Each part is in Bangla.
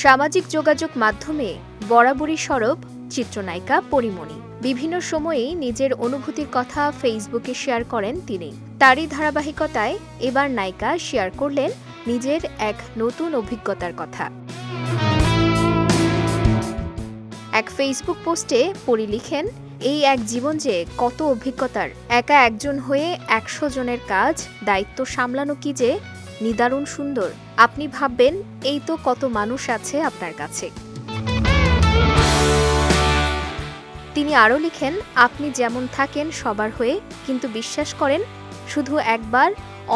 সামাজিক যোগাযোগ মাধ্যমে বরাবরই সরব চিত্রনায়িকা পরীমণি। বিভিন্ন সময়েই নিজের অনুভূতির কথা ফেসবুকে শেয়ার করেন তিনি। তারই ধারাবাহিকতায় এবার নায়িকা শেয়ার করলেন নিজের এক নতুন অভিজ্ঞতার কথা। এক ফেসবুক পোস্টে পরী লিখেন, এই এক জীবন যে কত অভিজ্ঞতার, একা একজন হয়ে ১০০ জনের কাজ দায়িত্ব সামলানো কি যে নিদারুণ সুন্দর। আপনি ভাববেন এই তো কত মানুষ আছে আপনার কাছে। তিনি আরও লিখেন, আপনি যেমন থাকেন সবার হয়ে, কিন্তু বিশ্বাস করেন শুধু একবার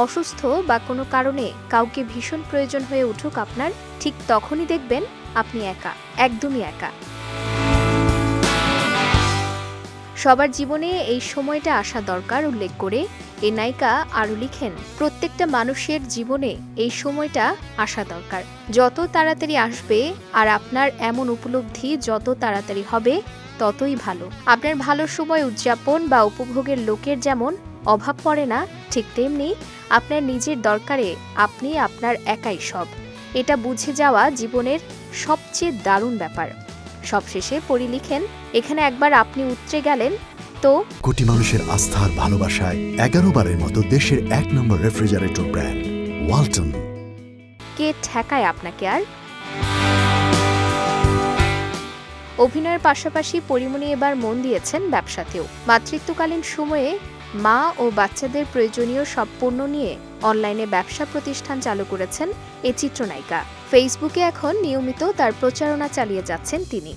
অসুস্থ বা কোনো কারণে কাউকে ভীষণ প্রয়োজন হয়ে উঠুক আপনার, ঠিক তখনই দেখবেন আপনি একা, একদমই একা। সবার জীবনে এই সময়টা আসা দরকার উল্লেখ করে এই নায়িকা আরও লিখেন, প্রত্যেকটা মানুষের জীবনে এই সময়টা আসা দরকার। যত তাড়াতাড়ি আসবে আর আপনার এমন উপলব্ধি যত তাড়াতাড়ি হবে ততই ভালো। আপনার ভালো সময় উদযাপন বা উপভোগের লোকের যেমন অভাব পড়ে না, ঠিক তেমনি আপনার নিজের দরকারে আপনি আপনার একাই সব। এটা বুঝে যাওয়া জীবনের সবচেয়ে দারুণ ব্যাপার। সবশেষে পরী লিখেন, এখানে একবার আপনি উতরে গেলেন তো কোটি মানুষের আস্থার ভালোবাসায় 11 বারের মতো দেশের 1 নম্বর রেফ্রিজারেটর ব্র্যান্ড ওয়ালটন। কে ঠেকায় আপনাকে আর? অভিনয়ের পাশাপাশি পরীমণি এবার মন দিয়েছেন ব্যবসাতেও। মাতৃত্বকালীন সময়ে মা ও বাচ্চাদের প্রয়োজনীয় সব পণ্য নিয়ে অনলাইনে ব্যবসা প্রতিষ্ঠান চালু করেছেন এই চিত্রনায়িকা। ফেসবুকে এখন নিয়মিত তার প্রচারণা চালিয়ে যাচ্ছেন তিনি।